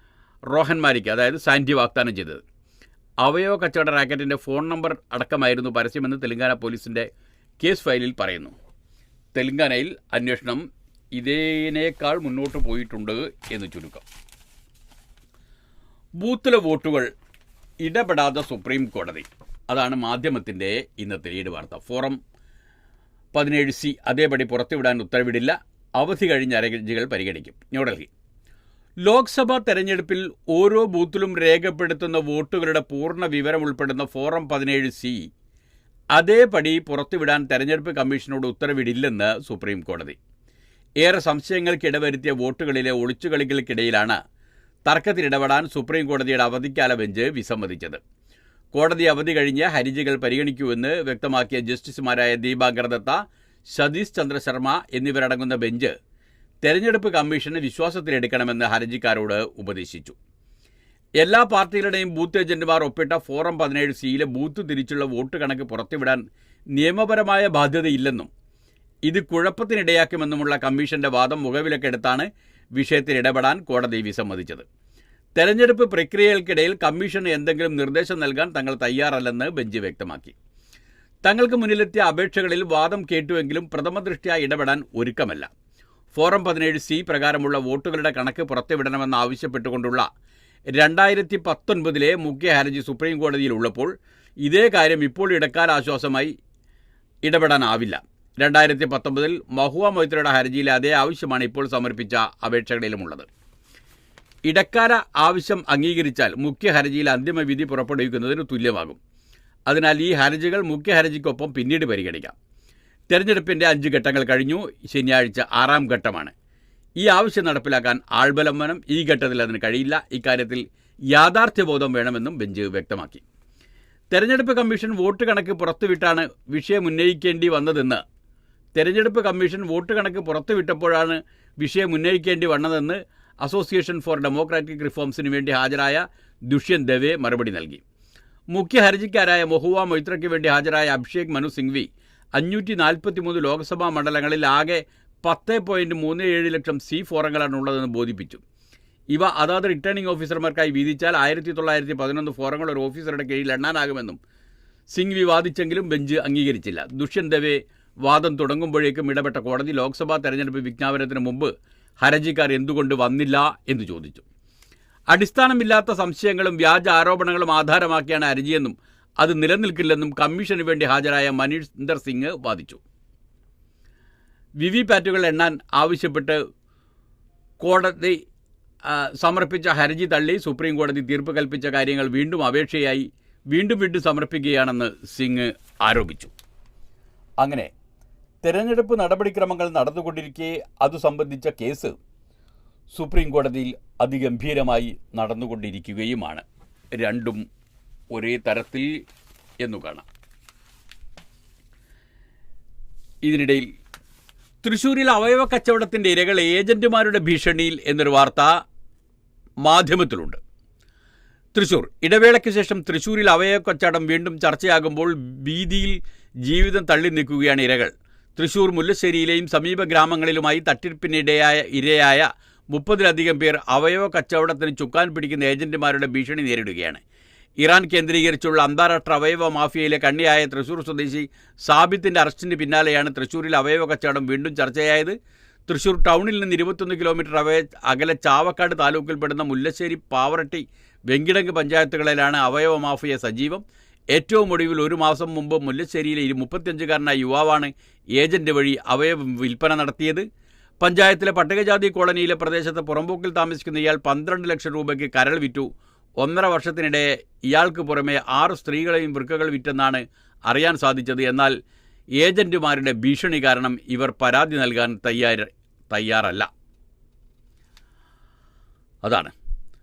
റോഹൻമാരിക്ക്, അതായത് സാൻഡി, വാഗ്ദാനം ചെയ്തത്. അവയവ കച്ചവട റാക്കറ്റിൻ്റെ ഫോൺ നമ്പർ അടക്കമായിരുന്നു പരസ്യമെന്ന് തെലങ്കാന പോലീസിൻ്റെ കേസ് ഫയലിൽ പറയുന്നു. തെലങ്കാനയിൽ അന്വേഷണം ഇതിനേക്കാൾ മുന്നോട്ട് പോയിട്ടുണ്ട് എന്ന് ചുരുക്കം. ബൂത്തിലെ വോട്ടുകൾ ഇടപെടാതെ സുപ്രീം കോടതി. അതാണ് മാധ്യമത്തിൻ്റെ ഇന്നത്തെ ലീഡ് വാർത്ത. ഫോറം 17C അതേപടി പുറത്തുവിടാൻ ഉത്തരവിടില്ല. അവധി കഴിഞ്ഞ ഹർജികൾ പരിഗണിക്കും. ന്യൂഡൽഹി. ലോക്സഭാ തെരഞ്ഞെടുപ്പിൽ ഓരോ ബൂത്തിലും രേഖപ്പെടുത്തുന്ന വോട്ടുകളുടെ പൂർണ്ണ വിവരം ഉൾപ്പെടുന്ന ഫോറം 17C അതേപടി പുറത്തുവിടാൻ തെരഞ്ഞെടുപ്പ് കമ്മീഷനോട് ഉത്തരവിടില്ലെന്ന് സുപ്രീം കോടതി. ഏറെ സംശയങ്ങൾക്കിടവരുത്തിയ വോട്ടുകളിലെ ഒളിച്ചുകളികൾക്കിടയിലാണ് തർക്കത്തിലിടപെടാൻ സുപ്രീം കോടതിയുടെ അവധിക്കാല ബെഞ്ച് വിസമ്മതിച്ചത്. കോടതി അവധി കഴിഞ്ഞ് ഹർജികൾ പരിഗണിക്കുമെന്ന് വ്യക്തമാക്കിയ ജസ്റ്റിസുമാരായ ദീപാങ്കർ ദത്ത, സതീഷ് ചന്ദ്ര ശർമ്മ എന്നിവരടങ്ങുന്ന ബെഞ്ച് തെരഞ്ഞെടുപ്പ് കമ്മീഷന് വിശ്വാസത്തിലെടുക്കണമെന്ന് ഹർജിക്കാരോട് ഉപദേശിച്ചു. എല്ലാ പാർട്ടികളുടെയും ബൂത്ത് ഏജന്റുമാർ ഒപ്പിട്ട ഫോറം 17Cയിലെ ബൂത്ത് തിരിച്ചുള്ള വോട്ട് കണക്ക് പുറത്തുവിടാൻ നിയമപരമായ ബാധ്യതയില്ലെന്നും ഇത് കുഴപ്പത്തിനിടയാക്കുമെന്നുമുള്ള കമ്മീഷന്റെ വാദം മുഖവിലക്കെടുത്താണ് വിഷയത്തിൽ ഇടപെടാൻ കോടതി വിസമ്മതിച്ചത്. തെരഞ്ഞെടുപ്പ് പ്രക്രിയകൾക്കിടയിൽ കമ്മീഷന് എന്തെങ്കിലും നിർദ്ദേശം നൽകാൻ തങ്ങൾ തയ്യാറല്ലെന്ന് ബെഞ്ച് വ്യക്തമാക്കി. തങ്ങൾക്ക് മുന്നിലെത്തിയ അപേക്ഷകളിൽ വാദം കേട്ടുവെങ്കിലും പ്രഥമദൃഷ്ട്യാ ഇടപെടാൻ ഒരുക്കമല്ല. ഫോറം 17C പ്രകാരമുള്ള വോട്ടുകളുടെ കണക്ക് പുറത്തുവിടണമെന്നാവശ്യപ്പെട്ടുകൊണ്ടുള്ള 2019 മുഖ്യ ഹർജി സുപ്രീം കോടതിയിൽ ഉള്ളപ്പോൾ ഇതേ കാര്യം ഇപ്പോൾ ഇടക്കാല ആശ്വാസമായി ഇടപെടാനാവില്ല. 2019 മഹുവ മൊയ്ത്രയുടെ ഹർജിയിലെ അതേ ആവശ്യമാണ് ഇപ്പോൾ സമർപ്പിച്ച അപേക്ഷകളിലുമുള്ളത്. ഇടക്കാല ആവശ്യം അംഗീകരിച്ചാൽ മുഖ്യ ഹർജിയിൽ അന്തിമ വിധി പുറപ്പെടുവിക്കുന്നതിന് തുല്യമാകും. അതിനാൽ ഈ ഹർജികൾ മുഖ്യ ഹർജിക്കൊപ്പം പിന്നീട് പരിഗണിക്കാം. തെരഞ്ഞെടുപ്പിൻ്റെ 5 ഘട്ടങ്ങൾ കഴിഞ്ഞു. ശനിയാഴ്ച 6ാം ഘട്ടമാണ്. ഈ ആവശ്യം നടപ്പിലാക്കാൻ ആൾബലം വേണം. ഈ ഘട്ടത്തിൽ അതിന് കഴിയില്ല. ഇക്കാര്യത്തിൽ യാഥാർത്ഥ്യബോധം വേണമെന്നും ബെഞ്ച് വ്യക്തമാക്കി. തെരഞ്ഞെടുപ്പ് കമ്മീഷൻ വോട്ട് കണക്ക് പുറത്തുവിട്ടാണ് വിഷയം ഉന്നയിക്കേണ്ടി വന്നതെന്ന് വന്നതെന്ന് അസോസിയേഷൻ ഫോർ ഡെമോക്രാറ്റിക് റിഫോംസിന് വേണ്ടി ഹാജരായ ദുഷ്യന്ത് ദവെ മറുപടി നൽകി. മുഖ്യ ഹർജിക്കാരായ മഹുവ മൊയ്ത്രയ്ക്ക് വേണ്ടി ഹാജരായ അഭിഷേക് മനു സിംഗ്വി 543 ലോക്സഭാ മണ്ഡലങ്ങളിൽ ആകെ 10.37 ലക്ഷം C ഫോറങ്ങളാണ് ഉള്ളതെന്ന് ബോധിപ്പിച്ചു. ഇവ അതാത് റിട്ടേണിംഗ് ഓഫീസർമാർക്കായി വീതിച്ചാൽ 1911 ഫോറങ്ങൾ ഒരു ഓഫീസറുടെ കീഴിൽ എണ്ണാനാകുമെന്നും സിംഗ്വി വാദിച്ചെങ്കിലും ബെഞ്ച് അംഗീകരിച്ചില്ല. ദുഷ്യന്ത് ദവെ വാദം തുടങ്ങുമ്പോഴേക്കും ഇടപെട്ട കോടതി ലോക്സഭാ തെരഞ്ഞെടുപ്പ് വിജ്ഞാപനത്തിന് മുമ്പ് ഹർജിക്കാർ എന്തുകൊണ്ട് വന്നില്ല എന്ന് ചോദിച്ചു. അടിസ്ഥാനമില്ലാത്ത സംശയങ്ങളും വ്യാജ ആരോപണങ്ങളും ആധാരമാക്കിയാണ് ഹർജിയെന്നും അത് നിലനിൽക്കില്ലെന്നും കമ്മീഷന് വേണ്ടി ഹാജരായ മനീന്ദർ സിംഗ് വാദിച്ചു. വിവിപാറ്റുകൾ എണ്ണാൻ ആവശ്യപ്പെട്ട് കോടതി സമർപ്പിച്ച ഹർജി തള്ളി സുപ്രീം കോടതി തീർപ്പ് കൽപ്പിച്ച കാര്യങ്ങൾ വീണ്ടും അപേക്ഷയായി വീണ്ടും സമർപ്പിക്കുകയാണെന്ന് സിംഗ് ആരോപിച്ചു. അങ്ങനെ തെരഞ്ഞെടുപ്പ് നടപടിക്രമങ്ങൾ നടന്നുകൊണ്ടിരിക്കെ അതു സംബന്ധിച്ച കേസ് സുപ്രീം കോടതിയിൽ അതിഗംഭീരമായി നടന്നുകൊണ്ടിരിക്കുകയുമാണ്. രണ്ടും ഒരേ തരത്തിൽ എന്നു കാണാം. ഇതിനിടയിൽ തൃശ്ശൂരിൽ അവയവ കച്ചവടത്തിൻ്റെ ഇരകൾ ഏജന്റുമാരുടെ ഭീഷണിയിൽ എന്നൊരു വാർത്ത മാധ്യമത്തിലുണ്ട്. തൃശ്ശൂർ ഇടവേളയ്ക്ക് ശേഷം തൃശ്ശൂരിൽ അവയവ കച്ചവടം വീണ്ടും ചർച്ചയാകുമ്പോൾ ഭീതിയിൽ ജീവിതം തള്ളി നിൽക്കുകയാണ് ഇരകൾ. തൃശ്ശൂർ മുല്ലശ്ശേരിയിലെയും സമീപ ഗ്രാമങ്ങളിലുമായി ഇരയായ 30-ലധികം പേർ അവയവ കച്ചവടത്തിന് ചുക്കാൻ പിടിക്കുന്ന ഏജന്റുമാരുടെ ഭീഷണി നേരിടുകയാണ്. ഇറാൻ കേന്ദ്രീകരിച്ചുള്ള അന്താരാഷ്ട്ര അവയവ മാഫിയയിലെ കണ്ണിയായ തൃശ്ശൂർ സ്വദേശി സാബിത്തിൻ്റെ അറസ്റ്റിന് പിന്നാലെയാണ് തൃശ്ശൂരിൽ അവയവ കച്ചവടം വീണ്ടും ചർച്ചയായത്. തൃശ്ശൂർ ടൗണിൽ നിന്ന് 21 കിലോമീറ്റർ അകലെ ചാവക്കാട് താലൂക്കിൽപ്പെടുന്ന മുല്ലശ്ശേരി, പാവറട്ടി, വെങ്കിടങ്ക് പഞ്ചായത്തുകളിലാണ് അവയവ മാഫിയ സജീവം. ഏറ്റവും ഒടുവിൽ ഒരു മാസം മുമ്പ് മുല്ലശ്ശേരിയിലെ 35-കാരനായ യുവാവാണ് ഏജന്റ് വഴി അവയവ വിൽപ്പന നടത്തിയത്. പഞ്ചായത്തിലെ പട്ടികജാതി കോളനിയിലെ പ്രദേശത്ത് പുറമ്പോക്കിൽ താമസിക്കുന്ന ഇയാൾ 12 ലക്ഷം രൂപയ്ക്ക് കരൾ വിറ്റു. 1.5 വർഷത്തിനിടെ ഇയാൾക്ക് പുറമെ 6 സ്ത്രീകളെയും വൃക്കകൾ വിറ്റെന്നാണ് അറിയാൻ സാധിച്ചത്. എന്നാൽ ഏജന്റുമാരുടെ ഭീഷണി കാരണം ഇവർ പരാതി നൽകാൻ തയ്യാറല്ല. അതാണ്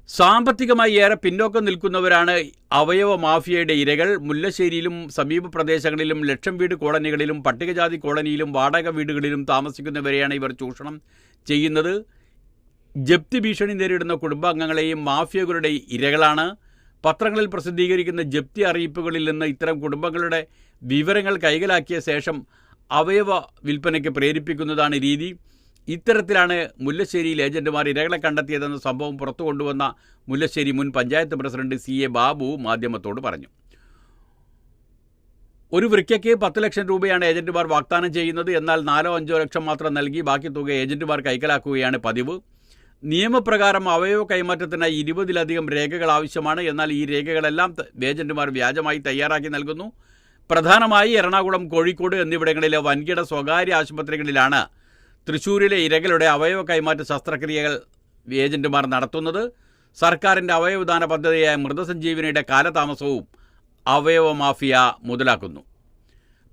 സാമ്പത്തികമായി ഏറെ പിന്നോക്കം നിൽക്കുന്നവരാണ് അവയവ മാഫിയയുടെ ഇരകൾ. മുല്ലശ്ശേരിയിലും സമീപ പ്രദേശങ്ങളിലും ലക്ഷം വീട് കോളനികളിലും പട്ടികജാതി കോളനിയിലും വാടക വീടുകളിലും താമസിക്കുന്നവരെയാണ് ഇവർ ചൂഷണം ചെയ്യുന്നത്. ജപ്തി ഭീഷണി നേരിടുന്ന കുടുംബാംഗങ്ങളെയും മാഫിയകളുടെ ഇരകളാണ്. പത്രങ്ങളിൽ പ്രസിദ്ധീകരിക്കുന്ന ജപ്തി അറിയിപ്പുകളിൽ നിന്ന് ഇത്തരം കുടുംബങ്ങളുടെ വിവരങ്ങൾ കൈക്കലാക്കിയ ശേഷം അവയവ വിൽപ്പനയ്ക്ക് പ്രേരിപ്പിക്കുന്നതാണ് രീതി. ഇത്തരത്തിലാണ് മുല്ലശ്ശേരിയിൽ ഏജന്റുമാർ ഇരകളെ കണ്ടെത്തിയതെന്ന സംഭവം പുറത്തു കൊണ്ടുവന്ന മുല്ലശ്ശേരി മുൻ പഞ്ചായത്ത് പ്രസിഡന്റ് CA ബാബു മാധ്യമത്തോട് പറഞ്ഞു. ഒരു വൃക്കയ്ക്ക് 10 ലക്ഷം രൂപയാണ് ഏജന്റുമാർ വാഗ്ദാനം ചെയ്യുന്നത്. എന്നാൽ 4-5 ലക്ഷം മാത്രം നൽകി ബാക്കി തുക ഏജന്റുമാർ കൈക്കലാക്കുകയാണ് പതിവ്. നിയമപ്രകാരം അവയവ കൈമാറ്റത്തിനായി 20-ലധികം രേഖകൾ ആവശ്യമാണ്. എന്നാൽ ഈ രേഖകളെല്ലാം ഏജന്റുമാർ വ്യാജമായി തയ്യാറാക്കി നൽകുന്നു. പ്രധാനമായി എറണാകുളം, കോഴിക്കോട് എന്നിവിടങ്ങളിലെ വൻകിട സ്വകാര്യ ആശുപത്രികളിലാണ് തൃശ്ശൂരിലെ ഇരകളുടെ അവയവ കൈമാറ്റ ശസ്ത്രക്രിയകൾ ഏജന്റുമാർ നടത്തുന്നത്. സർക്കാരിൻ്റെ അവയവദാന പദ്ധതിയായ മൃതസഞ്ജീവനിയുടെ കാലതാമസവും അവയവ മാഫിയ മുതലാക്കുന്നു.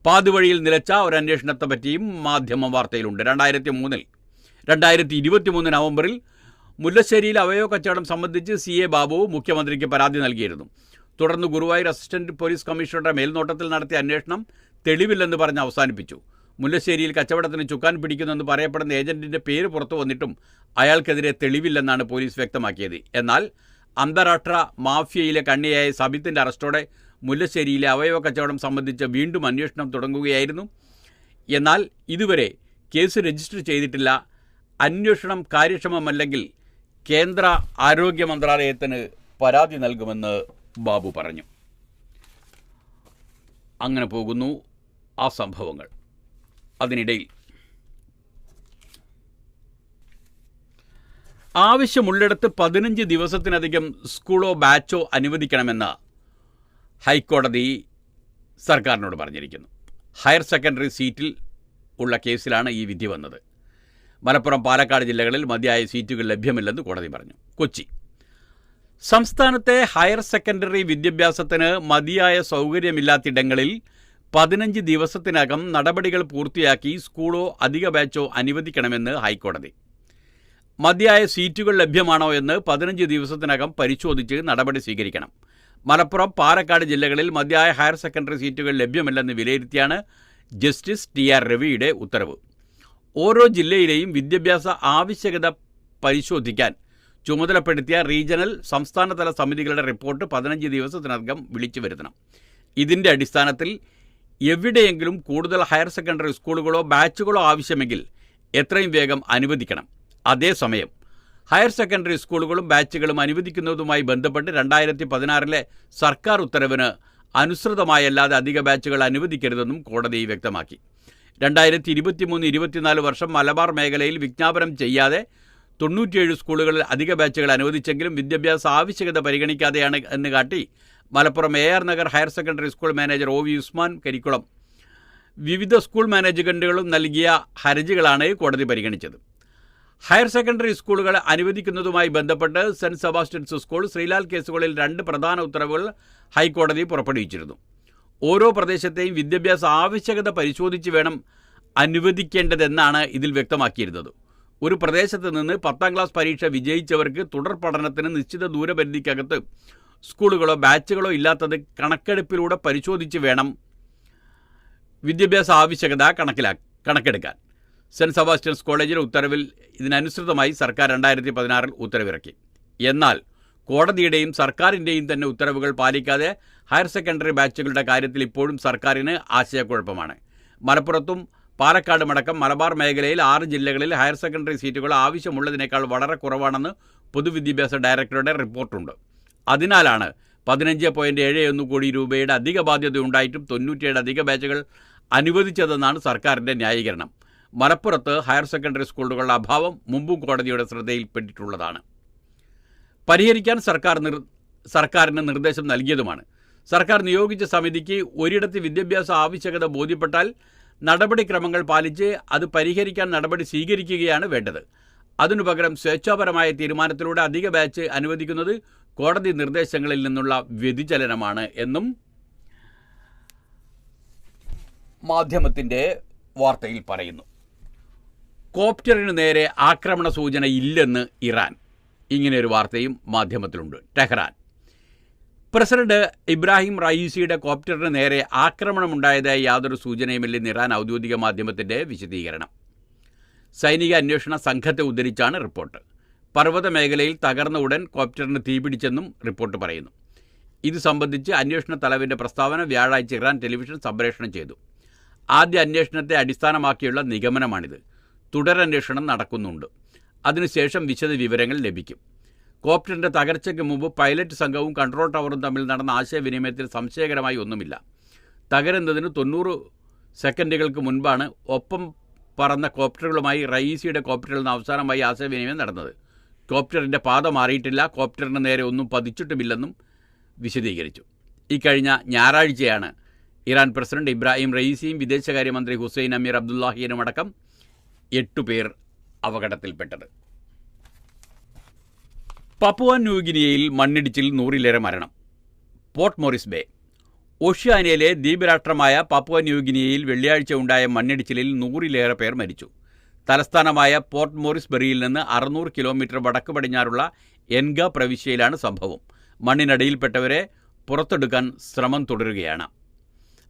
പാതുവഴിയിൽ നിലച്ച ഒരു അന്വേഷണത്തെപ്പറ്റിയും മാധ്യമ വാർത്തയിലുണ്ട്. 2023 നവംബറിൽ മുല്ലശ്ശേരിയിൽ അവയവ കച്ചവടം സംബന്ധിച്ച് CA ബാബു മുഖ്യമന്ത്രിക്ക് പരാതി നൽകിയിരുന്നു. തുടർന്ന് ഗുരുവായൂർ അസിസ്റ്റന്റ് പോലീസ് കമ്മീഷണറുടെ മേൽനോട്ടത്തിൽ നടത്തിയ അന്വേഷണം തെളിവില്ലെന്ന് പറഞ്ഞ് അവസാനിപ്പിച്ചു. മുല്ലശ്ശേരിയിൽ കച്ചവടത്തിന് ചുക്കാൻ പിടിക്കുന്നെന്ന് പറയപ്പെടുന്ന ഏജന്റിന്റെ പേര് പുറത്തു വന്നിട്ടും അയാൾക്കെതിരെ തെളിവില്ലെന്നാണ് പോലീസ് വ്യക്തമാക്കിയത്. എന്നാൽ അന്താരാഷ്ട്ര മാഫിയയിലെ കണ്ണിയായ സബിത്തിന്റെ അറസ്റ്റോടെ മുല്ലശ്ശേരിയിലെ അവയവ കച്ചവടം സംബന്ധിച്ച് വീണ്ടും അന്വേഷണം തുടങ്ങുകയായിരുന്നു. എന്നാൽ ഇതുവരെ കേസ് രജിസ്റ്റർ ചെയ്തിട്ടില്ല. അന്വേഷണം കാര്യക്ഷമമല്ലെങ്കിൽ കേന്ദ്ര ആരോഗ്യ മന്ത്രാലയത്തിന് പരാതി നൽകുമെന്ന് ബാബു പറഞ്ഞു. അങ്ങനെ പോകുന്നു ആ സംഭവങ്ങൾ. അതിനിടയിൽ ആവശ്യമുള്ളിടത്ത് 15 ദിവസത്തിനധികം സ്കൂളോ ബാച്ചോ അനുവദിക്കണമെന്ന് ഹൈക്കോടതി സർക്കാരിനോട് പറഞ്ഞിരിക്കുന്നു. ഹയർ സെക്കൻഡറി സീറ്റിൽ ഉള്ള കേസിലാണ് ഈ വിധി വന്നത്. മലപ്പുറം, പാലക്കാട് ജില്ലകളിൽ മതിയായ സീറ്റുകൾ ലഭ്യമില്ലെന്ന് കോടതി പറഞ്ഞു. കൊച്ചി: സംസ്ഥാനത്തെ ഹയർ സെക്കൻഡറി വിദ്യാഭ്യാസത്തിന് മതിയായ സൗകര്യമില്ലാത്തിടങ്ങളിൽ 15 ദിവസത്തിനകം നടപടികൾ പൂർത്തിയാക്കി സ്കൂളോ അധിക ബാച്ചോ അനുവദിക്കണമെന്ന് ഹൈക്കോടതി. മതിയായ സീറ്റുകൾ ലഭ്യമാണോ എന്ന് 15 ദിവസത്തിനകം പരിശോധിച്ച് നടപടി സ്വീകരിക്കണം. മലപ്പുറം, പാലക്കാട് ജില്ലകളിൽ മതിയായ ഹയർ സെക്കൻഡറി സീറ്റുകൾ ലഭ്യമല്ലെന്ന് വിലയിരുത്തിയാണ് ജസ്റ്റിസ് TR രവിയുടെ ഉത്തരവ്. ഓരോ ജില്ലയിലെയും വിദ്യാഭ്യാസ ആവശ്യകത പരിശോധിക്കാൻ ചുമതലപ്പെടുത്തിയ റീജിയണൽ, സംസ്ഥാനതല സമിതികളുടെ റിപ്പോർട്ട് 15 ദിവസത്തിനകം വിളിച്ചു വരുത്തണം. ഇതിൻ്റെ അടിസ്ഥാനത്തിൽ എവിടെയെങ്കിലും കൂടുതൽ ഹയർ സെക്കൻഡറി സ്കൂളുകളോ ബാച്ചുകളോ ആവശ്യമെങ്കിൽ എത്രയും വേഗം അനുവദിക്കണം. അതേസമയം ഹയർ സെക്കൻഡറി സ്കൂളുകളും ബാച്ചുകളും അനുവദിക്കുന്നതുമായി ബന്ധപ്പെട്ട് 2016 സർക്കാർ ഉത്തരവിന് അനുസൃതമായല്ലാതെ അധിക ബാച്ചുകൾ അനുവദിക്കരുതെന്നും കോടതി വ്യക്തമാക്കി. 2023-24 വർഷം മലബാർ മേഖലയിൽ വിജ്ഞാപനം ചെയ്യാതെ 97 സ്കൂളുകളിൽ അധിക ബാച്ചുകൾ അനുവദിച്ചെങ്കിലും വിദ്യാഭ്യാസ ആവശ്യകത പരിഗണിക്കാതെയാണ് എന്ന് കാട്ടി Malappuram AR Nagar higher secondary school manager OV Usman Karikkulam വിവിധ സ്കൂൾ മാനേജ്മെൻറ്റുകളും നൽകിയ ഹർജികളാണ് കോടതി പരിഗണിച്ചത്. ഹയർ സെക്കൻഡറി സ്കൂളുകൾ അനുവദിക്കുന്നതുമായി ബന്ധപ്പെട്ട് സെൻറ്റ് സെബാസ്റ്റ്യൻസ് സ്കൂൾ, ശ്രീലാൽ കേസുകളിൽ 2 പ്രധാന ഉത്തരവുകൾ ഹൈക്കോടതി പുറപ്പെടുവിച്ചിരുന്നു. ഓരോ പ്രദേശത്തെയും വിദ്യാഭ്യാസ ആവശ്യകത പരിശോധിച്ച് വേണം അനുവദിക്കേണ്ടതെന്നാണ് ഇതിൽ വ്യക്തമാക്കിയിരുന്നത്. ഒരു പ്രദേശത്ത് നിന്ന് 10ാം ക്ലാസ് പരീക്ഷ വിജയിച്ചവർക്ക് തുടർ പഠനത്തിന് നിശ്ചിത ദൂരപരിധിക്കകത്ത് സ്കൂളുകളോ ബാച്ചുകളോ ഇല്ലാത്തത് കണക്കെടുപ്പിലൂടെ പരിശോധിച്ച് വേണം വിദ്യാഭ്യാസ ആവശ്യകത കണക്കെടുക്കാൻ. സെൻറ്റ് സെബാസ്റ്റ്യൻസ് കോളേജിലെ ഉത്തരവിൽ ഇതിനനുസൃതമായി സർക്കാർ 2016 ഉത്തരവിറക്കി. എന്നാൽ കോടതിയുടെയും സർക്കാരിൻ്റെയും തന്നെ ഉത്തരവുകൾ പാലിക്കാതെ ഹയർ സെക്കൻഡറി ബാച്ചുകളുടെ കാര്യത്തിൽ ഇപ്പോഴും സർക്കാരിന് ആശയക്കുഴപ്പമാണ്. മലപ്പുറത്തും പാലക്കാടുമടക്കം മലബാർ മേഖലയിൽ 6 ജില്ലകളിൽ ഹയർ സെക്കൻഡറി സീറ്റുകൾ ആവശ്യമുള്ളതിനേക്കാൾ വളരെ കുറവാണെന്ന് പൊതുവിദ്യാഭ്യാസ ഡയറക്ടറുടെ റിപ്പോർട്ടുണ്ട്. അതിനാലാണ് 15.71 കോടി രൂപയുടെ അധിക ബാധ്യതയുണ്ടായിട്ടും 97 അധിക ബാച്ചുകൾ അനുവദിച്ചതെന്നാണ് സർക്കാരിൻ്റെ ന്യായീകരണം. മലപ്പുറത്ത് ഹയർ സെക്കൻഡറി സ്കൂളുകളുടെ അഭാവം മുമ്പും കോടതിയുടെ ശ്രദ്ധയിൽപ്പെട്ടിട്ടുള്ളതാണ്. പരിഹരിക്കാൻ സർക്കാരിന് നിർദ്ദേശം നൽകിയതുമാണ്. സർക്കാർ നിയോഗിച്ച സമിതിക്ക് ഒരിടത്ത് വിദ്യാഭ്യാസ ആവശ്യകത ബോധ്യപ്പെട്ടാൽ നടപടിക്രമങ്ങൾ പാലിച്ച് അത് പരിഹരിക്കാൻ നടപടി സ്വീകരിക്കുകയാണ് വേണ്ടത്. അതിനു പകരം സ്വേച്ഛാപരമായ തീരുമാനത്തിലൂടെ അധിക ബാച്ച് അനുവദിക്കുന്നത് കോടതി നിർദ്ദേശങ്ങളിൽ നിന്നുള്ള വ്യതിചലനമാണ് എന്നും മാധ്യമത്തിൻ്റെ വാർത്തയിൽ പറയുന്നു. കോപ്റ്ററിന് നേരെ ആക്രമണ സൂചന ഇല്ലെന്ന് ഇറാൻ. ഇങ്ങനെയൊരു വാർത്തയും മാധ്യമത്തിലുണ്ട്. ടെഹ്റാൻ: പ്രസിഡന്റ് ഇബ്രാഹിം റയീസിയുടെ കോപ്റ്ററിന് നേരെ ആക്രമണമുണ്ടായതായി യാതൊരു സൂചനയുമില്ലെന്ന് ഇറാൻ ഔദ്യോഗിക മാധ്യമത്തിൻ്റെ വിശദീകരണം. സൈനിക അന്വേഷണ സംഘത്തെ ഉദ്ധരിച്ചാണ് റിപ്പോർട്ട്. പർവ്വത മേഖലയിൽ തകർന്ന ഉടൻ കോപ്റ്ററിന് തീപിടിച്ചെന്നും റിപ്പോർട്ട് പറയുന്നു. ഇത് സംബന്ധിച്ച് അന്വേഷണ തലവിൻ്റെ പ്രസ്താവന വ്യാഴാഴ്ച ഇറാൻ ടെലിവിഷൻ സംപ്രേഷണം ചെയ്തു. ആദ്യ അന്വേഷണത്തെ അടിസ്ഥാനമാക്കിയുള്ള നിഗമനമാണിത്. തുടരന്വേഷണം നടക്കുന്നുണ്ട്. അതിനുശേഷം വിശദ വിവരങ്ങൾ ലഭിക്കും. കോപ്റ്ററിൻ്റെ തകർച്ചയ്ക്ക് മുമ്പ് പൈലറ്റ് സംഘവും കൺട്രോൾ ടവറും തമ്മിൽ നടന്ന ആശയവിനിമയത്തിൽ സംശയകരമായി ഒന്നുമില്ല. തകരുന്നതിന് 90 സെക്കൻഡുകൾക്ക് മുൻപാണ് ഒപ്പം പറന്ന കോപ്റ്ററുകളുമായി റയീസിയുടെ കോപ്റ്ററിൽ നിന്ന് അവസാനമായി ആശയവിനിമയം നടന്നത്. കോപ്റ്ററിൻ്റെ പാത മാറിയിട്ടില്ല, കോപ്റ്ററിന് നേരെ ഒന്നും പതിച്ചിട്ടുമില്ലെന്നും വിശദീകരിച്ചു. ഇക്കഴിഞ്ഞ ഞായറാഴ്ചയാണ് ഇറാൻ പ്രസിഡന്റ് ഇബ്രാഹിം റയീസിയും വിദേശകാര്യമന്ത്രി ഹുസൈൻ അമീർ അബ്ദുല്ലാഹിയനുമടക്കം 8 പേർ അപകടത്തിൽപ്പെട്ടത്. പപ്പുവ ന്യൂഗിനിയയിൽ മണ്ണിടിച്ചിൽ 100-ലേറെ മരണം. Port Morris bay. ഓഷ്യാനിയയിലെ ദ്വീപ് രാഷ്ട്രമായ പപ്പുവ ന്യൂഗിനിയയിൽ വെള്ളിയാഴ്ച ഉണ്ടായ മണ്ണിടിച്ചിലിൽ 100-ലേറെ പേർ മരിച്ചു. തലസ്ഥാനമായ പോർട്ട് മോറിസ് ബെറിയിൽ നിന്ന് 600 കിലോമീറ്റർ വടക്ക് പടിഞ്ഞാറുള്ള എൻഗ പ്രവിശ്യയിലാണ് സംഭവം. മണ്ണിനടിയിൽപ്പെട്ടവരെ പുറത്തെടുക്കാൻ ശ്രമം തുടരുകയാണ്.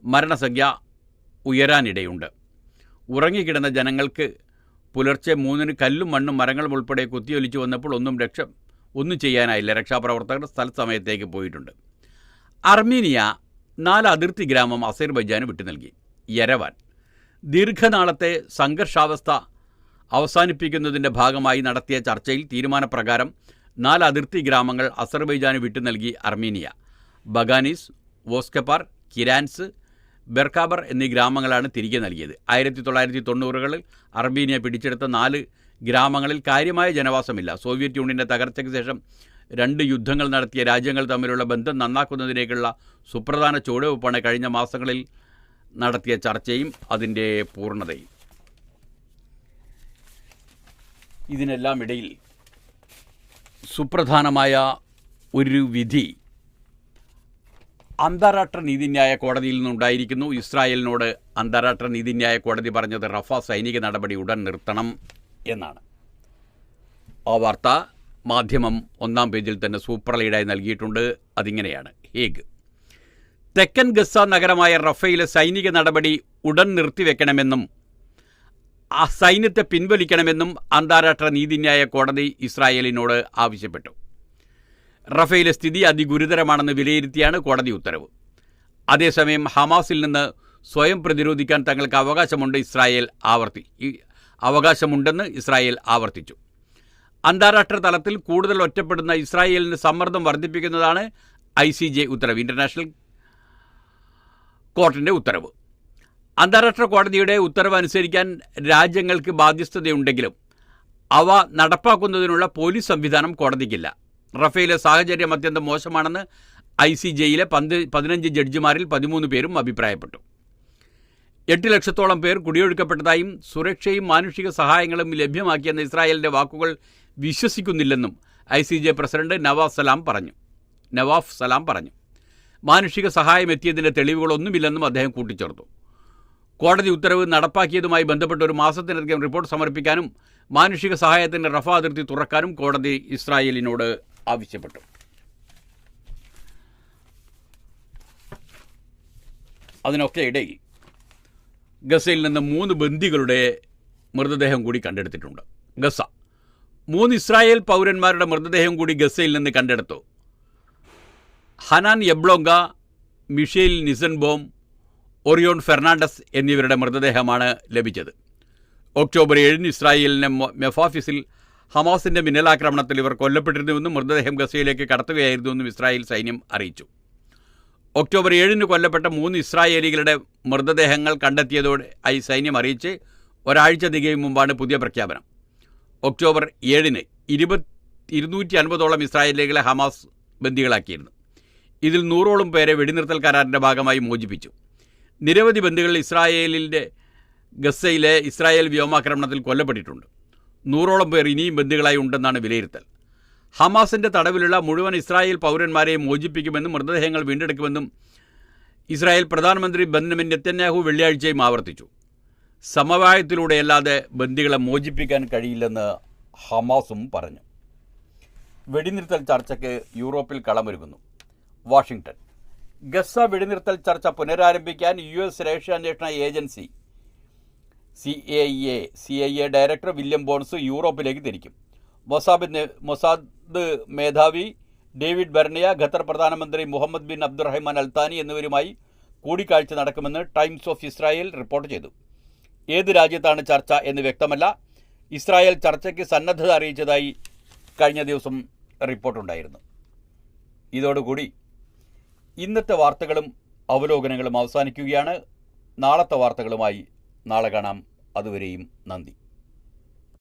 മരണസംഖ്യ ഉയരാനിടയുണ്ട്. ഉറങ്ങിക്കിടന്ന ജനങ്ങൾക്ക് പുലർച്ചെ 3-ന് കല്ലും മണ്ണും മരങ്ങളും ഉൾപ്പെടെ കുത്തിയൊലിച്ചു വന്നപ്പോൾ ഒന്നും ചെയ്യാനായില്ല. രക്ഷാപ്രവർത്തകർ സ്ഥലസമയത്തേക്ക് പോയിട്ടുണ്ട്. അർമീനിയ 4 അതിർത്തി ഗ്രാമം അസർബൈജാന് വിട്ടു നൽകി. യെരവാൻ. ദീർഘനാളത്തെ സംഘർഷാവസ്ഥ അവസാനിപ്പിക്കുന്നതിൻ്റെ ഭാഗമായി നടത്തിയ ചർച്ചയിൽ തീരുമാനപ്രകാരം 4 അതിർത്തി ഗ്രാമങ്ങൾ അസർബൈജാന് വിട്ടു നൽകി അർമീനിയ. ബഗാനീസ്, വോസ്കപ്പാർ, കിരാൻസ്, ബെർക്കാബർ എന്നീ ഗ്രാമങ്ങളാണ് തിരികെ നൽകിയത്. 1990-കളിൽ അർമീനിയ പിടിച്ചെടുത്ത 4 ഗ്രാമങ്ങളിൽ കാര്യമായ ജനവാസമില്ല. സോവിയറ്റ് യൂണിയൻ്റെ തകർച്ചയ്ക്ക് ശേഷം 2 യുദ്ധങ്ങൾ നടത്തിയ രാജ്യങ്ങൾ തമ്മിലുള്ള ബന്ധം നന്നാക്കുന്നതിലേക്കുള്ള സുപ്രധാന ചുവടുവെപ്പാണ് കഴിഞ്ഞ മാസങ്ങളിൽ നടത്തിയ ചർച്ചയും അതിൻ്റെ പൂർണ്ണതയും. ഇതിനെല്ലാം ഇടയിൽ സുപ്രധാനമായ ഒരു വിധി അന്താരാഷ്ട്ര നീതിന്യായ കോടതിയിൽ നിന്നുണ്ടായിരിക്കുന്നു. ഇസ്രായേലിനോട് അന്താരാഷ്ട്ര നീതിന്യായ കോടതി പറഞ്ഞത് റഫ സൈനിക നടപടി ഉടൻ നിർത്തണം എന്നാണ്. ആ വാർത്ത മാധ്യമം 1-ാം പേജിൽ തന്നെ സൂപ്പർ ലീഡായി നൽകിയിട്ടുണ്ട്. അതിങ്ങനെയാണ്: ഹേഗ്. തെക്കൻ ഗസ നഗരമായ റഫയിലെ സൈനിക നടപടി ഉടൻ നിർത്തിവെക്കണമെന്നും ആ സൈന്യത്തെ പിൻവലിക്കണമെന്നും അന്താരാഷ്ട്ര നീതിന്യായ കോടതി ഇസ്രായേലിനോട് ആവശ്യപ്പെട്ടു. റഫയിലെ സ്ഥിതി അതിഗുരുതരമാണെന്ന് വിലയിരുത്തിയാണ് കോടതി ഉത്തരവ്. അതേസമയം ഹമാസിൽ നിന്ന് സ്വയം പ്രതിരോധിക്കാൻ തങ്ങൾക്ക് അവകാശമുണ്ടെന്ന് ഇസ്രായേൽ ആവർത്തിച്ചു. അന്താരാഷ്ട്ര തലത്തിൽ കൂടുതൽ ഒറ്റപ്പെടുന്ന ഇസ്രായേലിന് സമ്മർദ്ദം വർദ്ധിപ്പിക്കുന്നതാണ് ICJ ഉത്തരവ്, ഇൻ്റർനാഷണൽ കോർട്ടിൻ്റെ ഉത്തരവ്. അന്താരാഷ്ട്ര കോടതിയുടെ ഉത്തരവ് അനുസരിക്കാൻ രാജ്യങ്ങൾക്ക് ബാധ്യസ്ഥതയുണ്ടെങ്കിലും അവ നടപ്പാക്കുന്നതിനുള്ള പോലീസ് സംവിധാനം കോടതിക്കില്ല. റഫയിലെ സാഹചര്യം അത്യന്തം മോശമാണെന്ന് ICJയിലെ 15 ജഡ്ജിമാരിൽ 13 പേരും അഭിപ്രായപ്പെട്ടു. 8 ലക്ഷത്തോളം പേർ കുടിയൊഴിക്കപ്പെട്ടതായും സുരക്ഷയും മാനുഷിക സഹായങ്ങളും ലഭ്യമാക്കിയെന്ന ഇസ്രായേലിൻ്റെ വാക്കുകൾ വിശ്വസിക്കുന്നില്ലെന്നും ICJ പ്രസിഡന്റ് നവാഫ് സലാം പറഞ്ഞു. മാനുഷിക സഹായം എത്തിയതിൻ്റെ തെളിവുകളൊന്നുമില്ലെന്നും അദ്ദേഹം കൂട്ടിച്ചേർത്തു. കോടതി ഉത്തരവ് നടപ്പാക്കിയതുമായി ബന്ധപ്പെട്ട് 1 മാസത്തിനധികം റിപ്പോർട്ട് സമർപ്പിക്കാനും മാനുഷിക സഹായത്തിന് റഫ അതിർത്തി തുറക്കാനും കോടതി ഇസ്രായേലിനോട് ആവശ്യപ്പെട്ടു. അതിനൊക്കെ ഇടയിൽ ഗസയിൽ നിന്ന് 3 ബന്ദികളുടെ മൃതദേഹം കൂടി കണ്ടെടുത്തിട്ടുണ്ട്. ഗസ 3 ഇസ്രായേൽ പൗരന്മാരുടെ മൃതദേഹം കൂടി ഗസയിൽ നിന്ന് കണ്ടെടുത്തു. ഹനാൻ യബ്ലോങ്ക, മിഷേൽ നിസൻബോം, ഒറിയോൺ ഫെർണാണ്ടസ് എന്നിവരുടെ മൃതദേഹമാണ് ലഭിച്ചത്. ഒക്ടോബർ 7-ന് ഇസ്രായേലിലെ മെഫാഫിസിൽ ഹമാസിൻ്റെ മിന്നലാക്രമണത്തിൽ ഇവർ കൊല്ലപ്പെട്ടിരുന്നുവെന്നും മൃതദേഹം ഗസയിലേക്ക് കടത്തുകയായിരുന്നുവെന്നും ഇസ്രായേൽ സൈന്യം അറിയിച്ചു. ഒക്ടോബർ 7-ന് കൊല്ലപ്പെട്ട 3 ഇസ്രായേലികളുടെ മൃതദേഹങ്ങൾ കണ്ടെത്തിയതോടെ സൈന്യം അറിയിച്ച് ഒരാഴ്ച തികയും മുമ്പാണ് പുതിയ പ്രഖ്യാപനം. ഒക്ടോബർ 7-ന് 250ഓളം ഇസ്രായേലികളെ ഹമാസ് ബന്ദികളാക്കിയിരുന്നു. ഇതിൽ 100ഓളം പേരെ വെടിനിർത്തൽ കരാറിൻ്റെ ഭാഗമായി മോചിപ്പിച്ചു. നിരവധി ബന്ദികൾ ഗസയിലെ ഇസ്രായേൽ വ്യോമാക്രമണത്തിൽ കൊല്ലപ്പെട്ടിട്ടുണ്ട്. 100ഓളം പേർ ഇനിയും ബന്ദികളായി ഉണ്ടെന്നാണ് വിലയിരുത്തൽ. ഹമാസിൻ്റെ തടവിലുള്ള മുഴുവൻ ഇസ്രായേൽ പൗരന്മാരെയും മോചിപ്പിക്കുമെന്നും മൃതദേഹങ്ങൾ വീണ്ടെടുക്കുമെന്നും ഇസ്രായേൽ പ്രധാനമന്ത്രി ബെന്യാമിൻ നെതന്യാഹു വെള്ളിയാഴ്ചയും ആവർത്തിച്ചു. സമവായത്തിലൂടെയല്ലാതെ ബന്ദികളെ മോചിപ്പിക്കാൻ കഴിയില്ലെന്ന് ഹമാസും പറഞ്ഞു. വെടിനിർത്തൽ ചർച്ചയ്ക്ക് യൂറോപ്പിൽ കളമൊരുങ്ങുന്നു. വാഷിംഗ്ടൺ. ഗസ വെടിനിർത്തൽ ചർച്ച പുനരാരംഭിക്കാൻ US രഹസ്യാന്വേഷണ agency CIA director William Burns യൂറോപ്പിലേക്ക് തിരിക്കും. മൊസാദ് മേധാവി ഡേവിഡ് ബെർണിയ, ഖത്തർ പ്രധാനമന്ത്രി മുഹമ്മദ് ബിൻ അബ്ദുറഹ്മാൻ അൽത്താനി എന്നിവരുമായി കൂടിക്കാഴ്ച നടക്കുമെന്ന് ടൈംസ് ഓഫ് ഇസ്രായേൽ റിപ്പോർട്ട് ചെയ്തു. ഏത് രാജ്യത്താണ് ചർച്ച എന്ന് വ്യക്തമല്ല. ഇസ്രായേൽ ചർച്ചയ്ക്ക് സന്നദ്ധത അറിയിച്ചതായി കഴിഞ്ഞ ദിവസം റിപ്പോർട്ടുണ്ടായിരുന്നു. ഇതോടുകൂടി ഇന്നത്തെ വാർത്തകളും അവലോകനങ്ങളും അവസാനിക്കുകയാണ്. നാളത്തെ വാർത്തകളുമായി നാളെ കാണാം. അതുവരെയും നന്ദി.